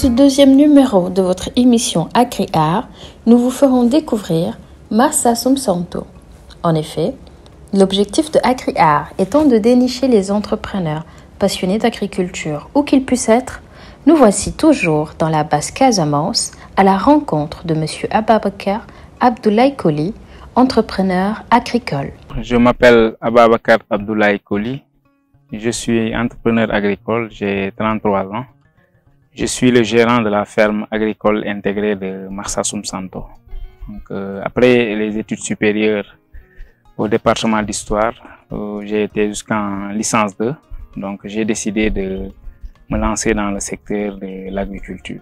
ce deuxième numéro de votre émission Agri-Art, nous vous ferons découvrir Marsassoum Santo. En effet, l'objectif de Agri-Art étant de dénicher les entrepreneurs passionnés d'agriculture, où qu'ils puissent être, nous voici toujours dans la basse Casamance à la rencontre de M. Ababakar Abdoulaye Koli, entrepreneur agricole. Je m'appelle Ababakar Abdoulaye Koli. Je suis entrepreneur agricole, j'ai 33 ans. Je suis le gérant de la ferme agricole intégrée de Marsassoum Santo. Donc, après les études supérieures au département d'histoire, j'ai été jusqu'en licence 2. Donc j'ai décidé de me lancer dans le secteur de l'agriculture.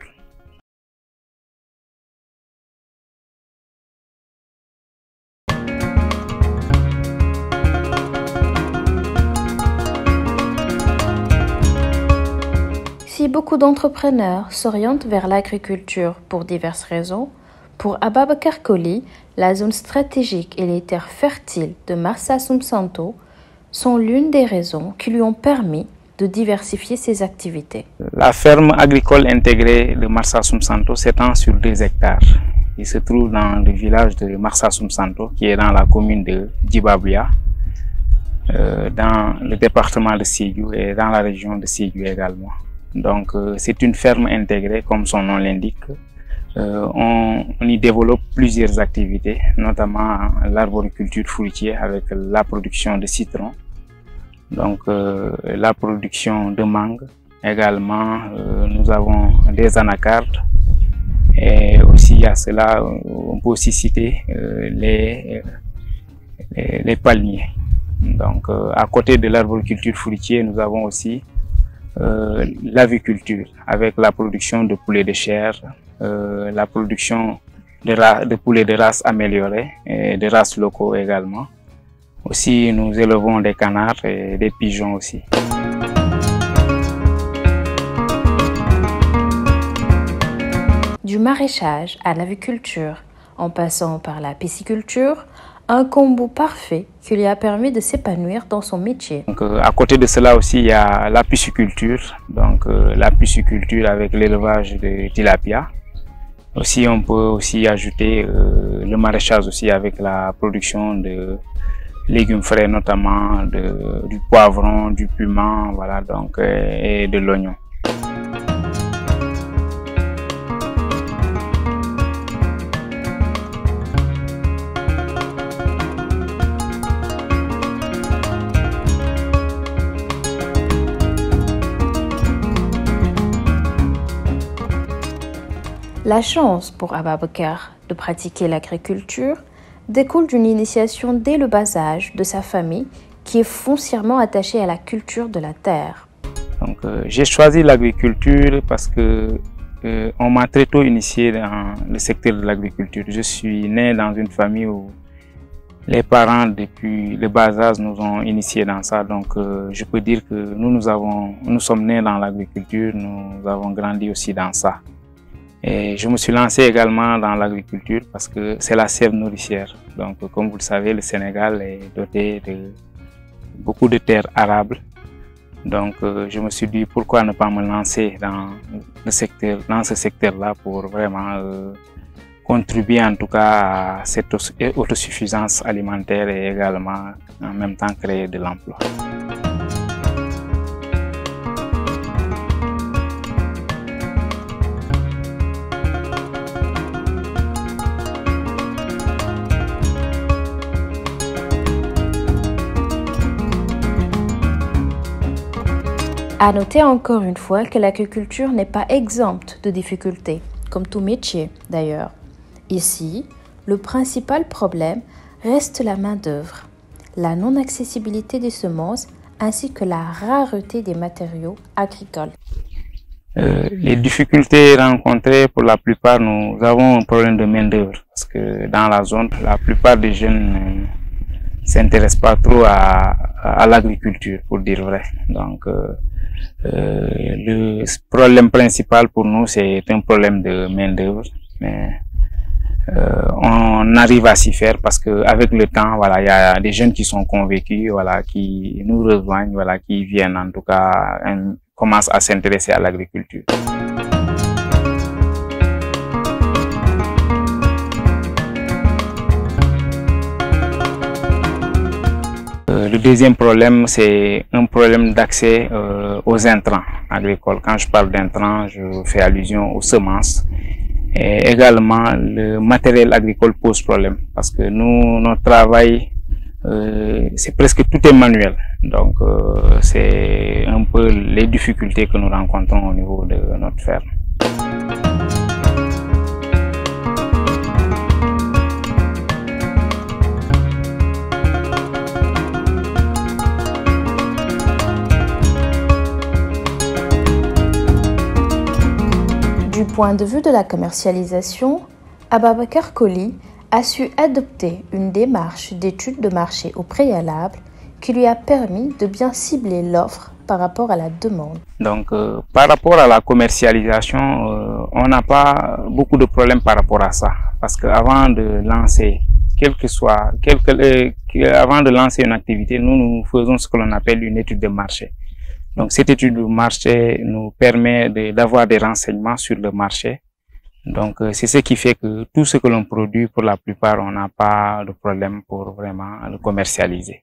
Si beaucoup d'entrepreneurs s'orientent vers l'agriculture pour diverses raisons, pour Ababakar Koli, la zone stratégique et les terres fertiles de Marsassoum Santo sont l'une des raisons qui lui ont permis de diversifier ses activités. La ferme agricole intégrée de Marsassoum Santo s'étend sur 2 hectares. Il se trouve dans le village de Marsassoum Santo, qui est dans la commune de Djibabouya, dans le département de Sédhiou et dans la région de Sédhiou également. Donc c'est une ferme intégrée, comme son nom l'indique. On y développe plusieurs activités, notamment l'arboriculture fruitière avec la production de citrons, donc la production de mangue. Également, nous avons des anacardes et aussi à cela, on peut aussi citer les palmiers. Donc à côté de l'arboriculture fruitière, nous avons aussi l'aviculture avec la production de poulets de chair, la production de poulets de race améliorée et de races locaux également. Aussi, nous élevons des canards et des pigeons aussi. Du maraîchage à l'aviculture, en passant par la pisciculture, un combo parfait qui lui a permis de s'épanouir dans son métier. Donc, à côté de cela aussi, il y a la pisciculture. Donc, la pisciculture avec l'élevage de tilapia. Aussi, on peut aussi ajouter le maraîchage aussi avec la production de légumes frais, notamment du poivron, du piment, voilà, donc, et de l'oignon. La chance pour Ababakar de pratiquer l'agriculture découle d'une initiation dès le bas âge de sa famille qui est foncièrement attachée à la culture de la terre. Donc, j'ai choisi l'agriculture parce que on m'a très tôt initié dans le secteur de l'agriculture. Je suis né dans une famille où les parents, depuis le bas âge, nous ont initiés dans ça. Donc, je peux dire que nous sommes nés dans l'agriculture, nous avons grandi aussi dans ça. Et je me suis lancé également dans l'agriculture parce que c'est la sève nourricière. Donc, comme vous le savez, le Sénégal est doté de beaucoup de terres arables. Donc, je me suis dit pourquoi ne pas me lancer dans ce secteur-là pour vraiment contribuer en tout cas à cette autosuffisance alimentaire et également en même temps créer de l'emploi. À noter encore une fois que l'agriculture n'est pas exempte de difficultés, comme tout métier d'ailleurs. Ici, le principal problème reste la main-d'œuvre, la non-accessibilité des semences ainsi que la rareté des matériaux agricoles. Les difficultés rencontrées, pour la plupart, nous avons un problème de main-d'œuvre parce que dans la zone, la plupart des jeunes s'intéressent pas trop à l'agriculture, pour dire vrai. Donc, le problème principal pour nous, c'est un problème de main-d'œuvre, mais on arrive à s'y faire parce que avec le temps, voilà, il y a des jeunes qui sont convaincus, voilà, qui nous rejoignent, voilà, qui viennent en tout cas, commencent à s'intéresser à l'agriculture. le deuxième problème, c'est un problème d'accès aux intrants agricoles. Quand je parle d'intrants, je fais allusion aux semences. Et également, le matériel agricole pose problème parce que nous, notre travail, c'est presque tout est manuel. Donc, c'est un peu les difficultés que nous rencontrons au niveau de notre ferme. Du point de vue de la commercialisation, Ababacar Koli a su adopter une démarche d'étude de marché au préalable qui lui a permis de bien cibler l'offre par rapport à la demande. Donc, par rapport à la commercialisation, on n'a pas beaucoup de problèmes par rapport à ça. Parce qu'avant de lancer, avant de lancer une activité, nous faisons ce que l'on appelle une étude de marché. Donc, cette étude de marché nous permet d'avoir des renseignements sur le marché. Donc, c'est ce qui fait que tout ce que l'on produit, pour la plupart, on n'a pas de problème pour vraiment le commercialiser.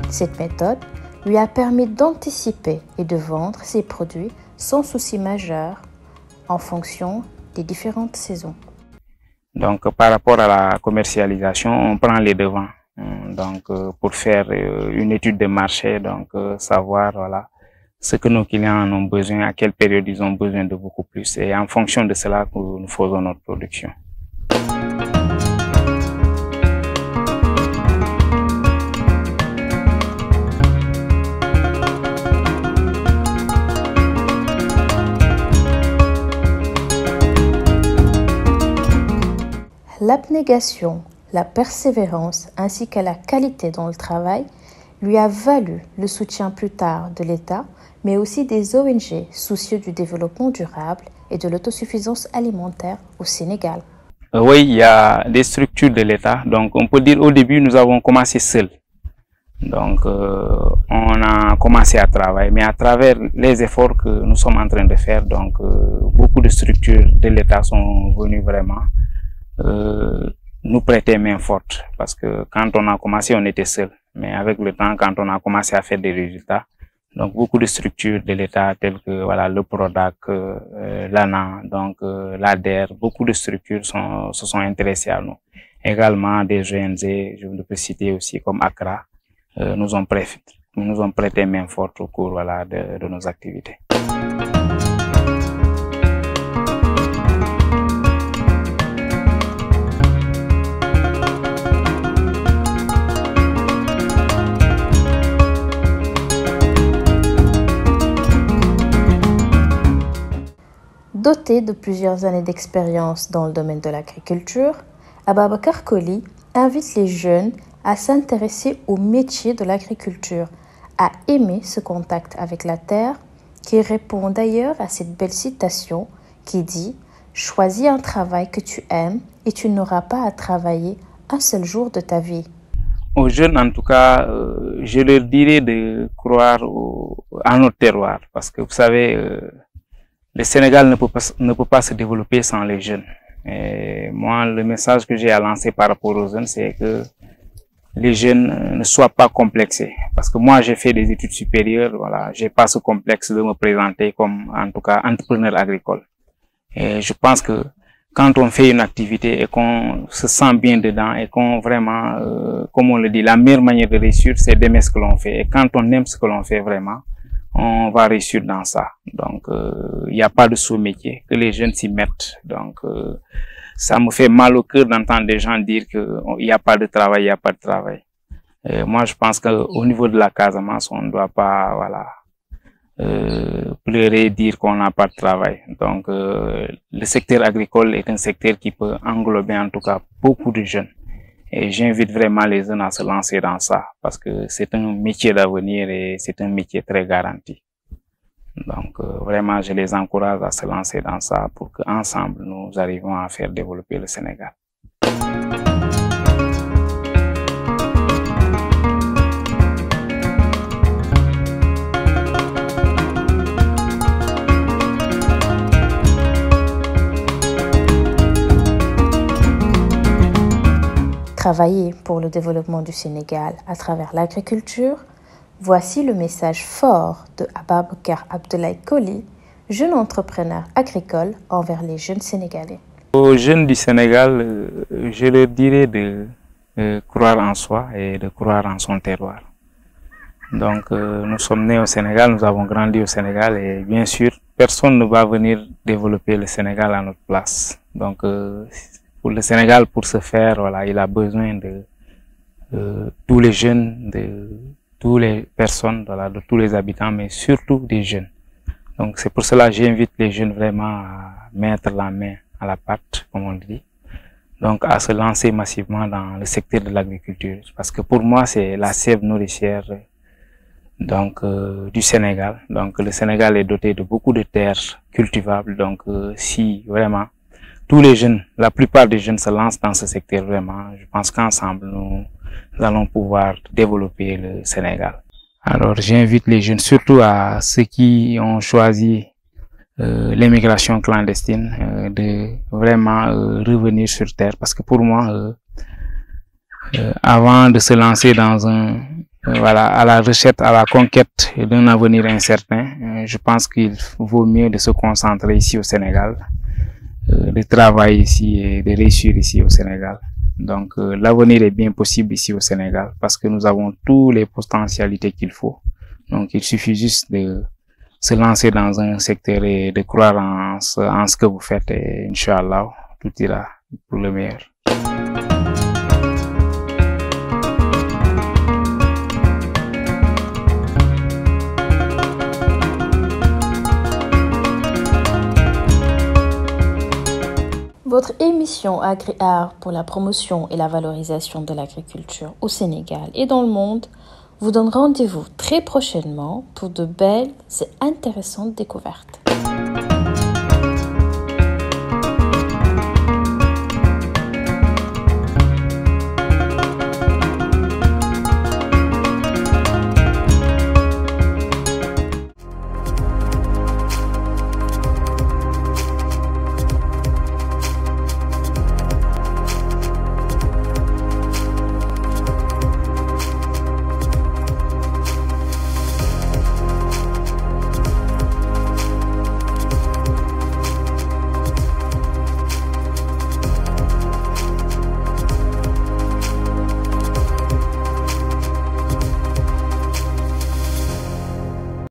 Cette méthode lui a permis d'anticiper et de vendre ses produits sans souci majeur en fonction des différentes saisons. Donc, par rapport à la commercialisation, on prend les devants. Donc, pour faire une étude de marché, donc savoir voilà ce que nos clients en ont besoin, à quelle période ils ont besoin de beaucoup plus, et en fonction de cela que nous faisons notre production. L'abnégation, la persévérance ainsi que la qualité dans le travail lui a valu le soutien plus tard de l'État, mais aussi des ONG soucieux du développement durable et de l'autosuffisance alimentaire au Sénégal. Oui, il y a des structures de l'État. Donc, on peut dire au début, nous avons commencé seuls. Donc, on a commencé à travailler, mais à travers les efforts que nous sommes en train de faire, donc beaucoup de structures de l'État sont venues vraiment nous prêter main forte, parce que quand on a commencé, on était seul, mais avec le temps, quand on a commencé à faire des résultats, donc beaucoup de structures de l'État telles que voilà le PRODAC, l'ANA, donc l'ADER, beaucoup de structures se sont intéressées à nous. Également des ONG, je peux citer aussi comme ACRA, nous ont prêté main forte au cours voilà de nos activités. Doté de plusieurs années d'expérience dans le domaine de l'agriculture, Ababacar Koli invite les jeunes à s'intéresser au métier de l'agriculture, à aimer ce contact avec la terre, qui répond d'ailleurs à cette belle citation qui dit « Choisis un travail que tu aimes et tu n'auras pas à travailler un seul jour de ta vie ». Aux jeunes, en tout cas, je leur dirais de croire à notre terroir, parce que vous savez, le Sénégal ne peut pas se développer sans les jeunes. Et moi, le message que j'ai à lancer par rapport aux jeunes, c'est que les jeunes ne soient pas complexés. Parce que moi, j'ai fait des études supérieures, voilà, j'ai pas ce complexe de me présenter comme, en tout cas, entrepreneur agricole. Et je pense que quand on fait une activité et qu'on se sent bien dedans et qu'on vraiment, comme on le dit, la meilleure manière de réussir, c'est d'aimer ce que l'on fait. Et quand on aime ce que l'on fait vraiment, on va réussir dans ça. Donc, il n'y a pas de sous-métier, que les jeunes s'y mettent. Donc, ça me fait mal au cœur d'entendre des gens dire qu'il n'y a pas de travail, il n'y a pas de travail. Moi, je pense qu'au niveau de la Casamance, on ne doit pas, voilà, pleurer, dire qu'on n'a pas de travail. Donc, le secteur agricole est un secteur qui peut englober en tout cas beaucoup de jeunes. Et j'invite vraiment les jeunes à se lancer dans ça, parce que c'est un métier d'avenir et c'est un métier très garanti. Donc, vraiment, je les encourage à se lancer dans ça pour qu'ensemble, nous arrivons à faire développer le Sénégal. travailler pour le développement du Sénégal à travers l'agriculture, voici le message fort de Ababacar Abdoulaye Koli, jeune entrepreneur agricole envers les jeunes Sénégalais. Aux jeunes du Sénégal, je leur dirais de croire en soi et de croire en son terroir. Donc, nous sommes nés au Sénégal, nous avons grandi au Sénégal et bien sûr, personne ne va venir développer le Sénégal à notre place. Donc, pour le Sénégal, pour ce faire, voilà, il a besoin de tous les jeunes, de toutes les personnes, voilà, de tous les habitants, mais surtout des jeunes. Donc, c'est pour cela que j'invite les jeunes vraiment à mettre la main à la pâte, comme on dit. Donc, à se lancer massivement dans le secteur de l'agriculture. Parce que pour moi, c'est la sève nourricière donc du Sénégal. Donc le Sénégal est doté de beaucoup de terres cultivables. Donc si vraiment tous les jeunes, la plupart des jeunes se lancent dans ce secteur vraiment, je pense qu'ensemble nous allons pouvoir développer le Sénégal. Alors j'invite les jeunes, surtout à ceux qui ont choisi l'immigration clandestine, de vraiment revenir sur terre. Parce que pour moi, avant de se lancer dans voilà, à la recherche, à la conquête d'un avenir incertain, je pense qu'il vaut mieux de se concentrer ici au Sénégal, de travailler ici et de réussir ici au Sénégal. Donc l'avenir est bien possible ici au Sénégal parce que nous avons toutes les potentialités qu'il faut. Donc il suffit juste de se lancer dans un secteur et de croire en ce que vous faites et Inch'Allah, tout ira pour le meilleur. Votre émission AgriArt pour la promotion et la valorisation de l'agriculture au Sénégal et dans le monde vous donne rendez-vous très prochainement pour de belles et intéressantes découvertes.